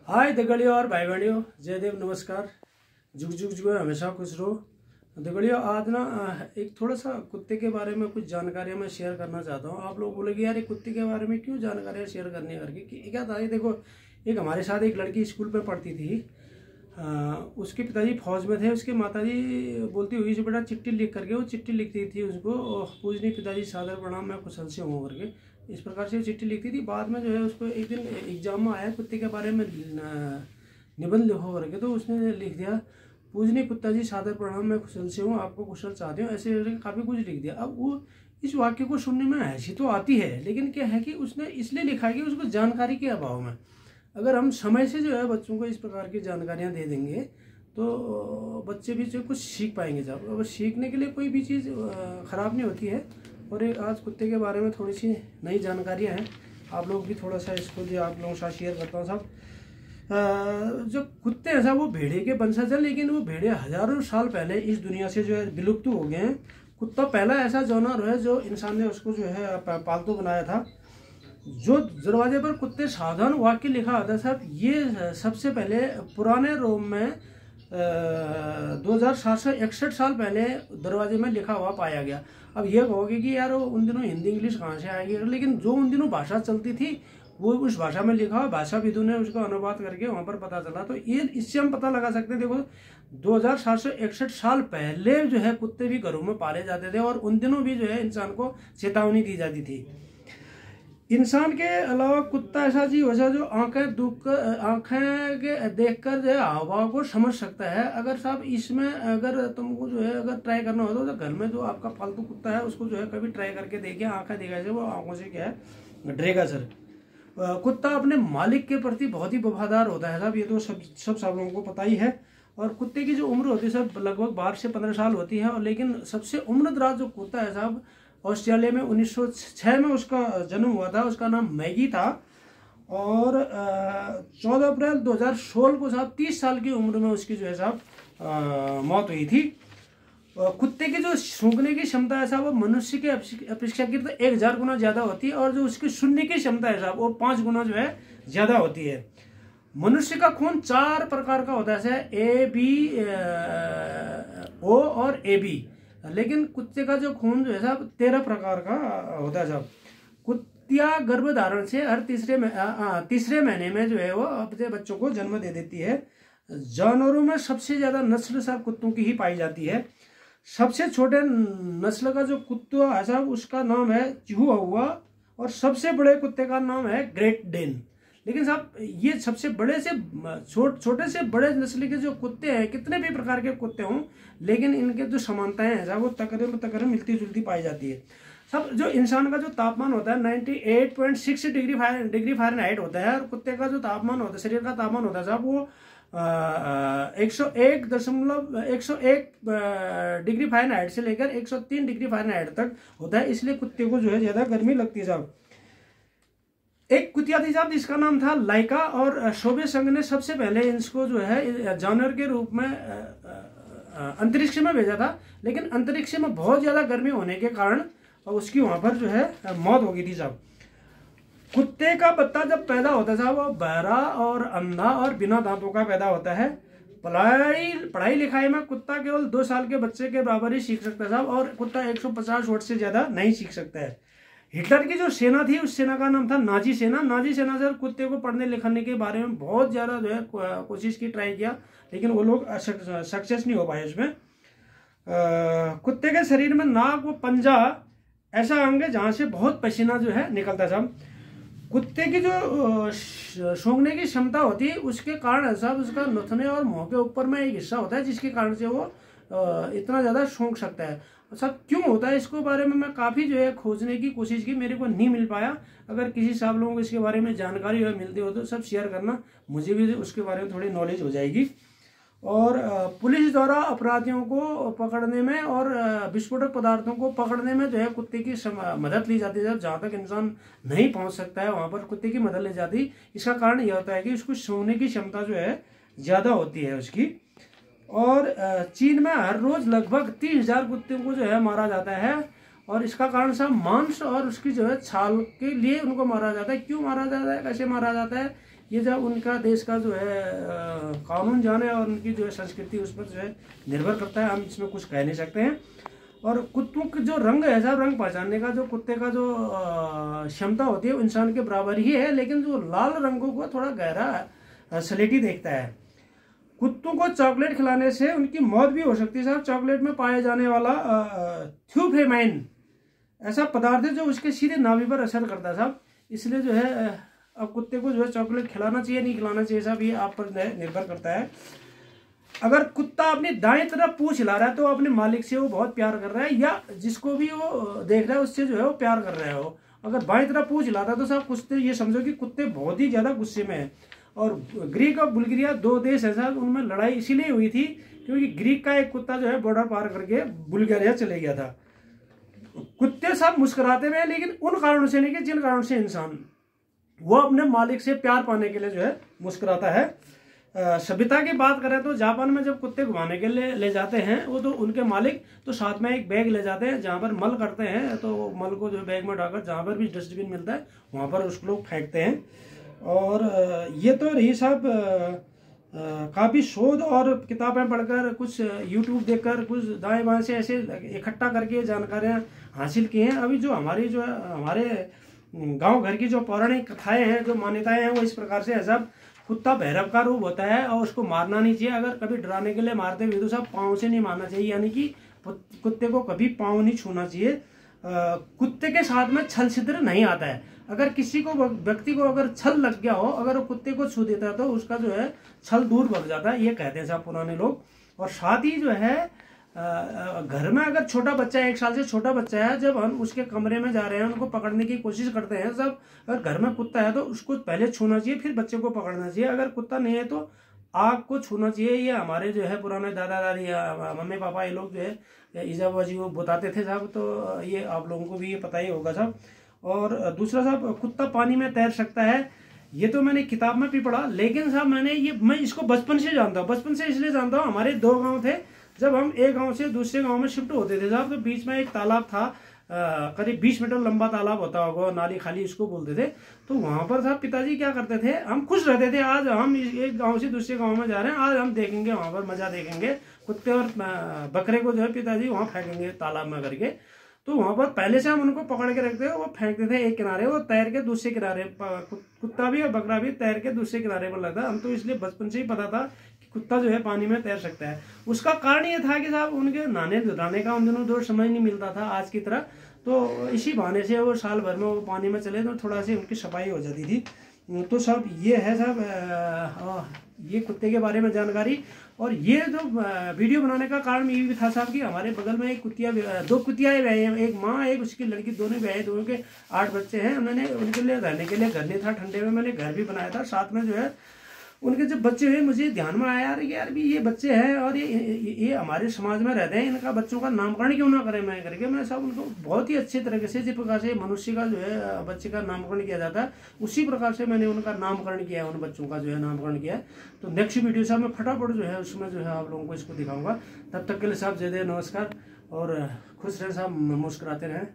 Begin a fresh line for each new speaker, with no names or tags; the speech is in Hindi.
हाय दगड़ियों और भाई बहनियों, जय देव, नमस्कार। जुग जुग जुग हमेशा खुश रहो। दगड़ियों, आज ना एक थोड़ा सा कुत्ते के बारे में कुछ जानकारियां मैं शेयर करना चाहता हूँ। आप लोग बोलेंगे यार ये कुत्ते के बारे में क्यों जानकारियां शेयर करनी है करके, कि क्या था ये देखो, एक हमारे साथ एक लड़की स्कूल में पढ़ती थी। उसके पिताजी फौज में थे। उसके माताजी बोलती हुई से बेटा चिट्ठी लिख करके, वो चिट्ठी लिखती थी उसको, पूजनी पिताजी सादर प्रणाम, मैं कुशल से हूँ करके, इस प्रकार से चिट्ठी लिखती थी। बाद में जो है उसको एक दिन एग्जाम में आया कुत्ते के बारे में निबंध लिखो करके, तो उसने लिख दिया पूजनी पिताजी सादर प्रणाम, मैं कुशल से हूँ, आपको कुशल चाहती हूँ, ऐसे काफ़ी कुछ लिख दिया। अब वो इस वाक्य को सुनने में हंसी तो आती है, लेकिन क्या है कि उसने इसलिए लिखा है कि उसको जानकारी के अभाव में। अगर हम समय से जो है बच्चों को इस प्रकार की जानकारियाँ दे देंगे तो बच्चे भी जो कुछ सीख पाएंगे। जब अब सीखने के लिए कोई भी चीज़ ख़राब नहीं होती है। और आज कुत्ते के बारे में थोड़ी सी नई जानकारियाँ हैं, आप लोग भी थोड़ा सा इसको जो आप लोगों के साथ शेयर करता हूँ साहब। जो कुत्ते हैं साहब वो भेड़िए के वंशज हैं, लेकिन वो भेड़िए हजारों साल पहले इस दुनिया से जो है विलुप्त हो गए हैं। कुत्ता पहला ऐसा जानवर है जो इंसान ने उसको जो है पालतू बनाया था। जो दरवाजे पर कुत्ते सावधान वाक्य लिखा होता है साहब, ये सबसे पहले पुराने रोम में 2761 साल पहले दरवाजे में लिखा हुआ पाया गया। अब ये कहोगे कि यार उन दिनों हिंदी इंग्लिश कहाँ से आएगी, लेकिन जो उन दिनों भाषा चलती थी वो उस भाषा में लिखा हुआ, भाषाविदों ने उसका अनुवाद करके वहाँ पर पता चला। तो ये इससे हम पता लगा सकते हैं। देखो 2761 साल पहले जो है कुत्ते भी घरों में पाले जाते थे, और उन दिनों भी जो है इंसान को चेतावनी दी जाती थी। इंसान के अलावा कुत्ता ऐसा जीव है जो आंखें के देखकर जो है हाव भाव को समझ सकता है। अगर साहब इसमें अगर तुमको जो है अगर ट्राई करना हो तो घर में जो आपका पालतू कुत्ता है उसको जो है कभी ट्राई करके देखिए, आंखें देखा वो आंखों से क्या है डरेगा सर। कुत्ता अपने मालिक के प्रति बहुत ही वफादार होता है साहब, ये तो सब लोगों को पता ही है। और कुत्ते की जो उम्र होती है सब लगभग 12 से 15 साल होती है। और लेकिन सबसे उम्रदराज जो कुत्ता है साहब, ऑस्ट्रेलिया में 1906 में उसका जन्म हुआ था। उसका नाम मैगी था। और 14 अप्रैल 2016 को साहब 30 साल की उम्र में उसकी जो है साहब मौत हुई थी। कुत्ते की जो सूंघने की क्षमता है साहब वो मनुष्य की अपेक्षाकृत 1000 गुना ज़्यादा होती है, और जो उसकी सुनने की क्षमता है साहब वो 5 गुना जो है ज़्यादा होती है। मनुष्य का खून 4 प्रकार का होता है, ए बी ओ और ए बी, लेकिन कुत्ते का जो खून जो है साहब 13 प्रकार का होता है साहब। कुत्तिया गर्भधारण से हर तीसरे महीने में जो है वो अपने बच्चों को जन्म दे देती है। जानवरों में सबसे ज्यादा नस्ल साहब कुत्तों की ही पाई जाती है। सबसे छोटे नस्ल का जो कुत्ता है साहब उसका नाम है चिहुआहुआ, और सबसे बड़े कुत्ते का नाम है ग्रेट डेन। लेकिन साहब ये सबसे बड़े से छोटे से बड़े नस्ल के जो कुत्ते हैं, कितने भी प्रकार के कुत्ते हों, लेकिन इनके जो समानताएं हैं साहब वो तकरीबन मिलती जुलती पाई जाती है। सब जो इंसान का जो तापमान होता है 98.6 डिग्री फ़ारेनहाइट होता है, और कुत्ते का जो तापमान होता है, शरीर का तापमान होता है साहब वो 101 डिग्री फ़ारेनहाइट से लेकर 103 डिग्री फ़ारेनहाइट तक होता है। इसलिए कुत्ते को जो है ज्यादा गर्मी लगती है साहब। एक कुतिया थी साहब जिसका नाम था लाइका, और सोवियत संघ ने सबसे पहले इसको जो है जानवर के रूप में अंतरिक्ष में भेजा था। लेकिन अंतरिक्ष में बहुत ज्यादा गर्मी होने के कारण उसकी वहां पर जो है मौत हो गई थी साहब। कुत्ते का बच्चा जब पैदा होता है साहब वो बहरा और अंधा और बिना दांतों का पैदा होता है। पढ़ाई लिखाई में कुत्ता केवल 2 साल के बच्चे के बराबर ही सीख सकता है साहब, और कुत्ता 150 वर्ड से ज्यादा नहीं सीख सकता है। हिटलर की जो सेना थी उस सेना का नाम था नाजी सेना। नाजी सेना से कुत्ते को पढ़ने लिखने के बारे में बहुत ज़्यादा जो है कोशिश की, ट्राई किया, लेकिन वो लोग सक्सेस नहीं हो पाए उसमें। कुत्ते के शरीर में नाक व पंजा ऐसा अंग है जहाँ से बहुत पसीना जो है निकलता है साहब। कुत्ते की जो सूंघने की क्षमता होती है उसके कारण साहब उसका नथने और मुँह के ऊपर में एक हिस्सा होता है जिसके कारण से वो इतना ज़्यादा सूंघ सकता है। सब क्यों होता है इसको बारे में मैं काफ़ी जो है खोजने की कोशिश की, मेरे को नहीं मिल पाया। अगर किसी साहब लोगों को इसके बारे में जानकारी हो मिलती हो तो सब शेयर करना, मुझे भी उसके बारे में थोड़ी नॉलेज हो जाएगी। और पुलिस द्वारा अपराधियों को पकड़ने में और विस्फोटक पदार्थों को पकड़ने में जो है कुत्ते की मदद ली जाती है। जहाँ तक इंसान नहीं पहुँच सकता है वहाँ पर कुत्ते की मदद ली जाती। इसका कारण यह होता है कि उसको सूंघने की क्षमता जो है ज़्यादा होती है उसकी। और चीन में हर रोज लगभग 30,000 कुत्तों को जो है मारा जाता है, और इसका कारण साहब मांस और उसकी जो है छाल के लिए उनको मारा जाता है। क्यों मारा जाता है, कैसे मारा जाता है, ये जब उनका देश का जो है कानून जाने और उनकी जो है संस्कृति उस पर जो है निर्भर करता है, हम इसमें कुछ कह नहीं सकते हैं। और कुत्तों के जो रंग है साहब, रंग पहचानने का जो कुत्ते का जो क्षमता होती है वो इंसान के बराबर ही है, लेकिन जो लाल रंगों को थोड़ा गहरा स्लेटी देखता है। कुत्तों को चॉकलेट खिलाने से उनकी मौत भी हो सकती है साहब। चॉकलेट में पाया जाने वाला थ्यूफेमाइन ऐसा पदार्थ है जो उसके सीधे नाभि पर असर करता है साहब। इसलिए जो है अब कुत्ते को जो है चॉकलेट खिलाना चाहिए नहीं खिलाना चाहिए साहब, ये आप पर निर्भर करता है। अगर कुत्ता अपनी दाएं तरफ पूंछ हिला रहा है तो अपने मालिक से वो बहुत प्यार कर रहा है, या जिसको भी वो देख रहा है उससे जो है वो प्यार कर रहा है। वो अगर बाएं तरफ पूंछ हिलाता है तो साहब कुत्ते, ये समझो कि कुत्ते बहुत ही ज्यादा गुस्से में है। और ग्रीक और बुल्गारिया 2 देश है साहब, उनमें लड़ाई इसीलिए हुई थी क्योंकि ग्रीक का एक कुत्ता जो है बॉर्डर पार करके बुल्गारिया चले गया था। कुत्ते सब मुस्कुराते हुए, लेकिन उन कारणों से नहीं कि जिन कारणों से इंसान वो अपने मालिक से प्यार पाने के लिए जो है मुस्कुराता है। सभ्यता की बात करें तो जापान में जब कुत्ते घुमाने के लिए ले जाते हैं वो तो उनके मालिक तो साथ में एक बैग ले जाते हैं जहाँ पर मल करते हैं, तो मल को जो बैग में डालकर जहाँ पर भी डस्टबिन मिलता है वहाँ पर उसको लोग फेंकते हैं। और ये तो रही साहब काफ़ी शोध और किताबें पढ़कर, कुछ यूट्यूब देखकर, कुछ दाएं बाएं से ऐसे इकट्ठा करके जानकारियाँ हासिल की हैं। अभी जो हमारे गांव घर की जो पौराणिक कथाएं हैं, जो मान्यताएं हैं, वो इस प्रकार से है साहब। कुत्ता भैरव का रूप होता है और उसको मारना नहीं चाहिए। अगर कभी डराने के लिए मारते हुए तो साहब पाँव से नहीं मारना चाहिए, यानी कि कुत्ते को कभी पाँव नहीं छूना चाहिए। कुत्ते के साथ में छल छिद्र नहीं आता है। अगर किसी को व्यक्ति को अगर छल लग गया हो, अगर वो कुत्ते को छू देता है तो उसका जो है छल दूर भग जाता है, ये कहते हैं साहब पुराने लोग। और साथ ही जो है घर में अगर छोटा बच्चा है, 1 साल से छोटा बच्चा है, जब हम उसके कमरे में जा रहे हैं उनको पकड़ने की कोशिश करते हैं सब, अगर घर में कुत्ता है तो उसको पहले छूना चाहिए फिर बच्चे को पकड़ना चाहिए। अगर कुत्ता नहीं है तो आग को छूना चाहिए। ये हमारे जो है पुराने दादा दादी या मम्मी पापा ये लोग जो है ईजाबा जी वो बताते थे साहब, तो ये आप लोगों को भी ये पता ही होगा साहब। और दूसरा साहब, कुत्ता पानी में तैर सकता है, ये तो मैंने किताब में भी पढ़ा, लेकिन साहब मैं इसको बचपन से जानता हूँ। बचपन से इसलिए जानता हूँ, हमारे 2 गांव थे, जब हम एक गांव से दूसरे गांव में शिफ्ट होते थे साहब, तो बीच में एक तालाब था, करीब 20 मीटर लंबा तालाब होता होगा, नाली खाली इसको बोलते थे। तो वहां पर साहब पिताजी क्या करते थे, हम खुश रहते थे, आज हम एक गांव से दूसरे गांव में जा रहे हैं, आज हम देखेंगे वहां पर मजा देखेंगे, कुत्ते और बकरे को जो है पिताजी वहां फेंकेंगे तालाब में करके। तो वहां पर पहले से हम उनको पकड़ के रखते थे, वो फेंकते थे एक किनारे, वो तैर के दूसरे किनारे, कुत्ता भी और बकरा भी तैर के दूसरे किनारे पर लगता। हम तो इसलिए बचपन से ही पता था कि कुत्ता जो है पानी में तैर सकता है। उसका कारण ये था कि साहब उनके नहाने धुलाने का उन दिनों जो समय नहीं मिलता था आज की तरह, तो इसी बहाने से वो साल भर में वो पानी में चले तो थोड़ा सी उनकी सफाई हो जाती थी। तो साहब ये है साहब ये कुत्ते के बारे में जानकारी। और ये जो वीडियो बनाने का कारण ये भी था साहब कि हमारे बगल में एक 2 कुतियाएं ब्याई हैं, एक माँ एक उसकी लड़की, दोनों ब्याए, दोनों के 8 बच्चे हैं। मैंने उनके लिए रहने के लिए घर नहीं था, ठंडे में मैंने घर भी बनाया था। साथ में जो है उनके जब बच्चे हुए मुझे ध्यान में आया यार भी ये बच्चे हैं और ये हमारे समाज में रहते हैं, इनका बच्चों का नामकरण क्यों ना करें मैं करके मैं सब उनको बहुत ही अच्छे तरीके से, जिस प्रकार से मनुष्य का जो है बच्चे का नामकरण किया जाता है उसी प्रकार से मैंने उनका नामकरण किया, उन बच्चों का जो है नामकरण किया। तो नेक्स्ट वीडियो साहब मैं फटाफट जो है उसमें जो है आप लोगों को इसको दिखाऊंगा। तब तक के लिए साहब जय देव, नमस्कार और खुश रहें साहब, मुस्कुराते रहें।